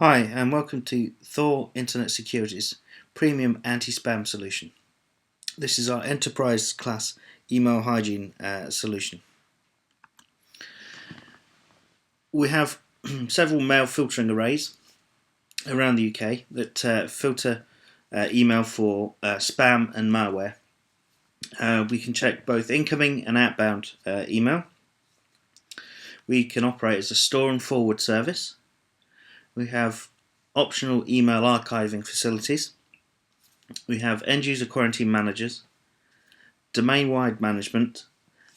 Hi, and welcome to Thor Internet Security's premium anti-spam solution. This is our enterprise class email hygiene solution. We have several mail filtering arrays around the UK that filter email for spam and malware. We can check both incoming and outbound email. We can operate as a store and forward service. We have optional email archiving facilities. We have end-user quarantine managers, domain-wide management,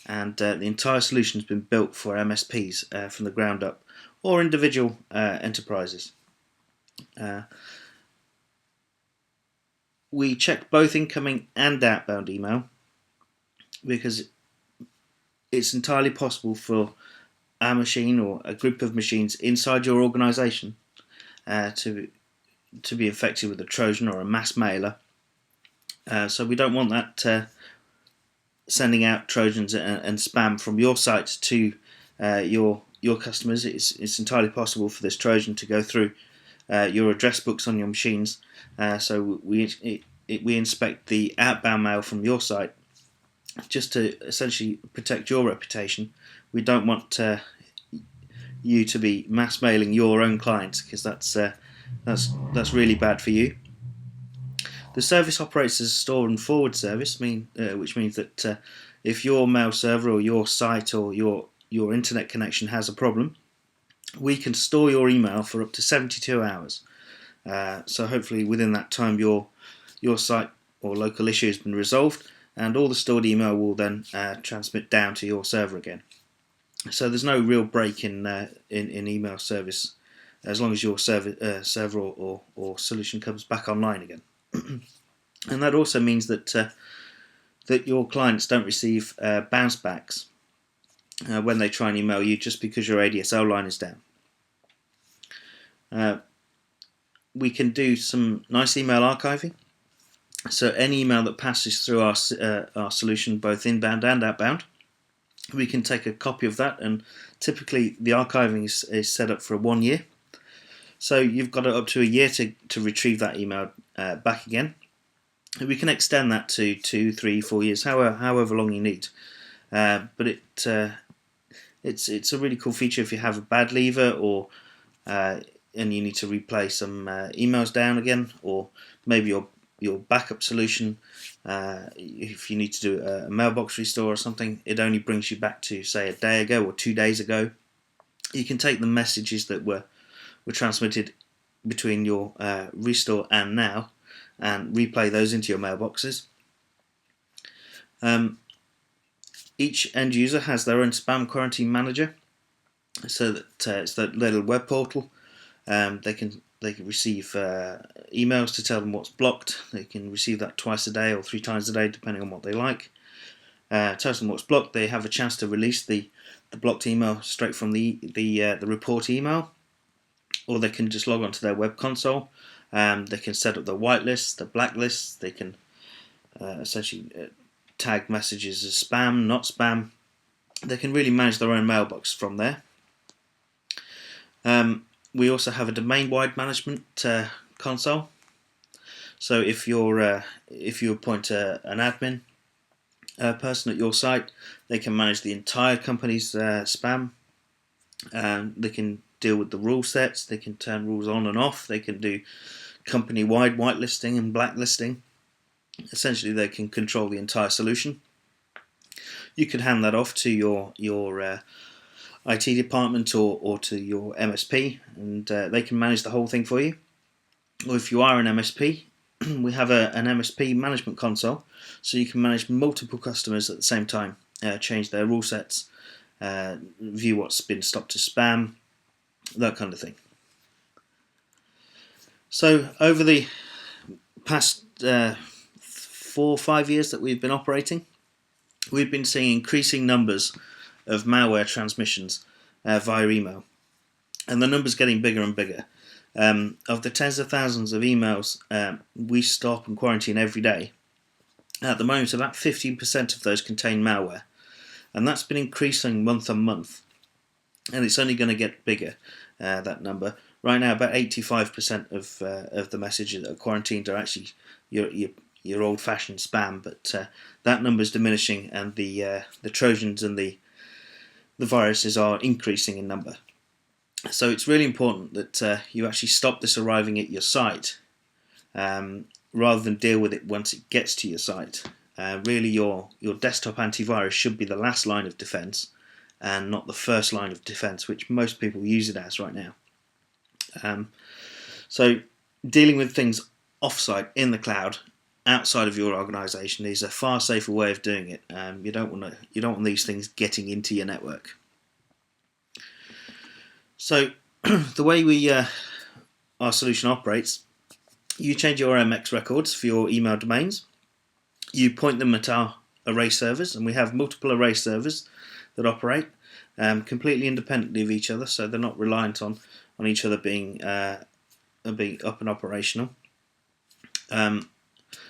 and the entire solution has been built for MSPs from the ground up, or individual enterprises. We check both incoming and outbound email because it's entirely possible for a machine or a group of machines inside your organization to be infected with a Trojan or a mass mailer. So we don't want that sending out Trojans and spam from your site to your customers. It's entirely possible for this Trojan to go through your address books on your machines. So we inspect the outbound mail from your site just to essentially protect your reputation. We don't want you to be mass mailing your own clients, because that's really bad for you. The service operates as a store and forward service, which means that if your mail server or your site or your internet connection has a problem, we can store your email for up to 72 hours. So hopefully within that time your site or local issue has been resolved, and all the stored email will then transmit down to your server again. So there's no real break in email service as long as your server or solution comes back online again. And that also means that your clients don't receive bounce backs when they try and email you just because your ADSL line is down. We can do some nice email archiving. So any email that passes through our solution, both inbound and outbound, we can take a copy of that, and typically the archiving is set up for 1 year. So you've got up to a year to retrieve that email back again. We can extend that to 2, 3, 4 years, however long you need. But it's a really cool feature if you have a bad lever, or and you need to replay some emails down again, or maybe your backup solution. If you need to do a mailbox restore or something, it only brings you back to, say, a day ago or 2 days ago. You can take the messages that were transmitted between your restore and now, and replay those into your mailboxes. Each end user has their own spam quarantine manager, so that it's that little web portal. They can receive emails to tell them what's blocked. They can receive that twice a day or 3 times a day, depending on what they like. Tells them what's blocked. They have a chance to release the blocked email straight from the report email, or they can just log onto their web console. They can set up the whitelist, the blacklist. They can essentially tag messages as spam, not spam. They can really manage their own mailbox from there. We also have a domain-wide management console. So if you appoint an admin person at your site, they can manage the entire company's spam. They can deal with the rule sets. They can turn rules on and off. They can do company-wide whitelisting and blacklisting. Essentially, they can control the entire solution. You can hand that off to your IT department or to your MSP, and they can manage the whole thing for you. Or if you are an MSP, we have an MSP management console, so you can manage multiple customers at the same time, change their rule sets, view what's been stopped as spam, that kind of thing. So over the past 4 or 5 years that we've been operating, we've been seeing increasing numbers of malware transmissions via email, and the number's getting bigger and bigger. Of the tens of thousands of emails we stop and quarantine every day, at the moment about 15% of those contain malware, and that's been increasing month on month, and it's only going to get bigger. that number. Right now, about 85% of the messages that are quarantined are actually your old-fashioned spam, but that number is diminishing, and the Trojans and the viruses are increasing in number. So it's really important that you actually stop this arriving at your site, rather than deal with it once it gets to your site. Really, your desktop antivirus should be the last line of defense, and not the first line of defense, which most people use it as right now. So dealing with things offsite in the cloud, outside of your organization, is a far safer way of doing it. You don't want these things getting into your network. So the way our solution operates, you change your MX records for your email domains. You point them at our array servers, and we have multiple array servers that operate completely independently of each other, so they're not reliant on each other being up and operational.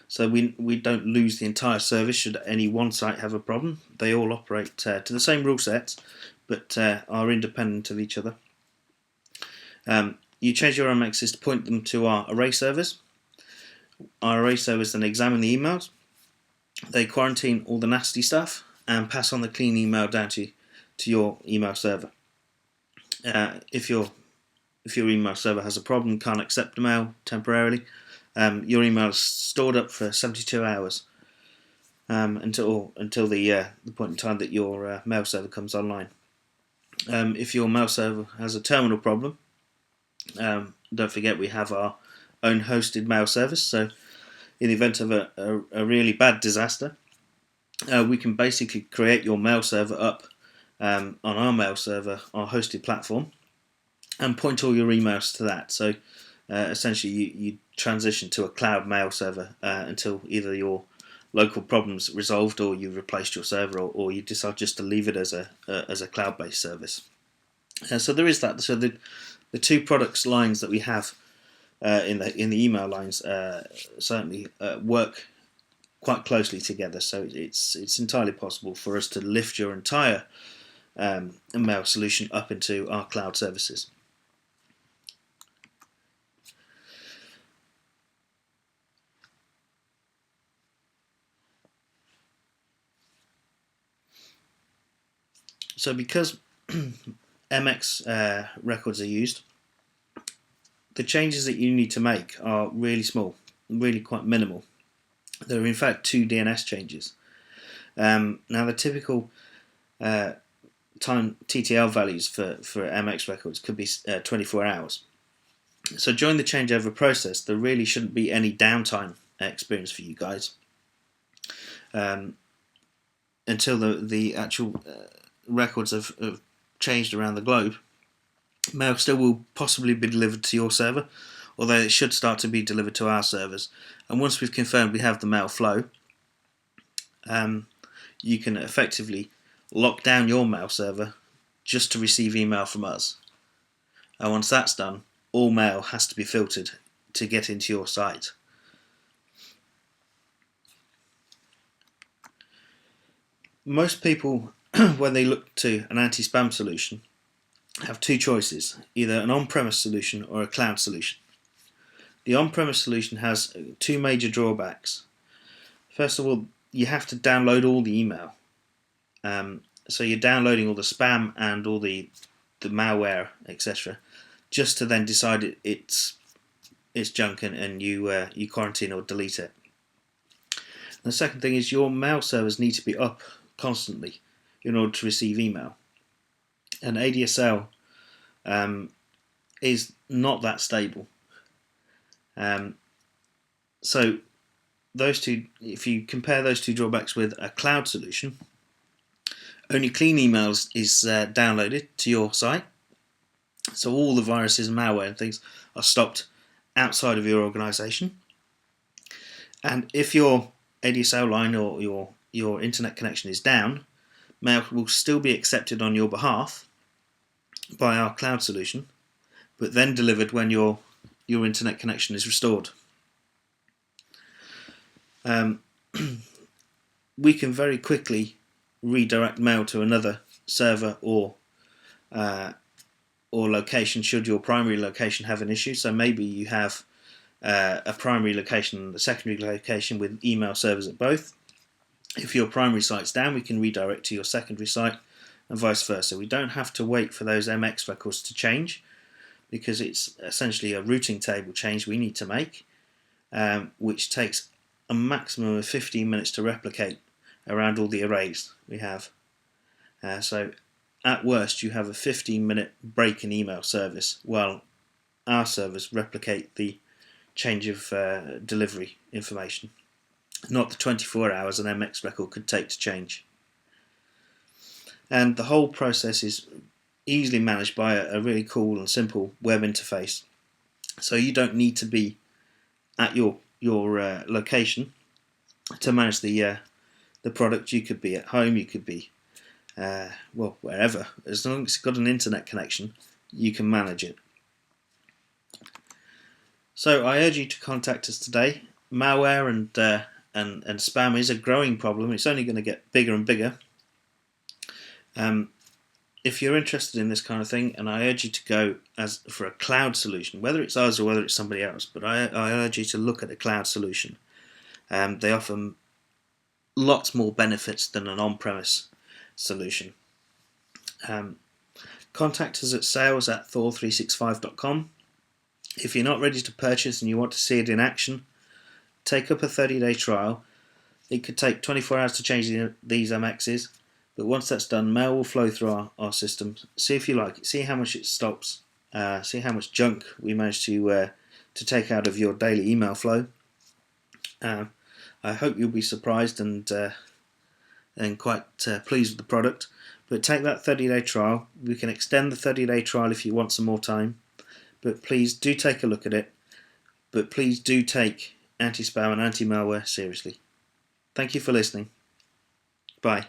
So we don't lose the entire service should any one site have a problem. They all operate to the same rule sets, but are independent of each other. You change your MXs to point them to our array servers. Our array servers then examine the emails. They quarantine all the nasty stuff and pass on the clean email down to your email server. If your email server has a problem, can't accept the mail temporarily, your email is stored up for 72 hours until the point in time that your mail server comes online. If your mail server has a terminal problem, don't forget we have our own hosted mail service, so in the event of a really bad disaster, we can basically create your mail server up on our mail server, our hosted platform, and point all your emails to that. So essentially you transition to a cloud mail server until either your local problem's resolved, or you've replaced your server, or you decide just to leave it as a cloud-based service. So there is that. So the two products lines that we have in the email lines certainly work quite closely together. So it's entirely possible for us to lift your entire mail solution up into our cloud services. So because MX records are used, the changes that you need to make are really small, really quite minimal. There are in fact 2 DNS changes. Now the typical time TTL values for MX records could be 24 hours. So during the changeover process, there really shouldn't be any downtime experience for you guys until the actual records have changed around the globe. Mail still will possibly be delivered to your server, although it should start to be delivered to our servers. And once we've confirmed we have the mail flow, you can effectively lock down your mail server just to receive email from us. And once that's done, all mail has to be filtered to get into your site. Most people, when they look to an anti-spam solution, have 2 choices, either an on-premise solution or a cloud solution. The on-premise solution has 2 major drawbacks. First of all, you have to download all the email. So you're downloading all the spam and all the malware, etc., just to then decide it's junk and you quarantine or delete it. And the second thing is your mail servers need to be up constantly in order to receive email. And ADSL is not that stable. So those two, if you compare those 2 drawbacks with a cloud solution, only clean emails is downloaded to your site. So all the viruses and malware and things are stopped outside of your organization. And if your ADSL line or your internet connection is down, mail will still be accepted on your behalf by our cloud solution, but then delivered when your internet connection is restored. We can very quickly redirect mail to another server or or location should your primary location have an issue. So maybe you have a primary location and a secondary location with email servers at both. If your primary site's down, we can redirect to your secondary site and vice versa. We don't have to wait for those MX records to change because it's essentially a routing table change we need to make, which takes a maximum of 15 minutes to replicate around all the arrays we have. So at worst, you have a 15-minute break in email service while our servers replicate the change of delivery information, not the 24 hours an MX record could take to change. And the whole process is easily managed by a really cool and simple web interface. So you don't need to be at your location to manage the product. You could be at home, you could be wherever. As long as it's got an internet connection, you can manage it. So I urge you to contact us today. Malware and spam is a growing problem. It's only going to get bigger and bigger. If you're interested in this kind of thing, and I urge you to go for a cloud solution, whether it's us or whether it's somebody else, but I urge you to look at a cloud solution. They offer lots more benefits than an on-premise solution. Contact us at sales@thor365.com. If you're not ready to purchase and you want to see it in action, take up a 30-day trial. It could take 24 hours to change these MXs, but once that's done, mail will flow through our system. See if you like it. See how much it stops. See how much junk we manage to take out of your daily email flow. I hope you'll be surprised and quite pleased with the product. But take that 30-day trial. We can extend the 30-day trial if you want some more time. But please do take a look at it. But please do take anti-spam and anti-malware seriously. Thank you for listening. Bye.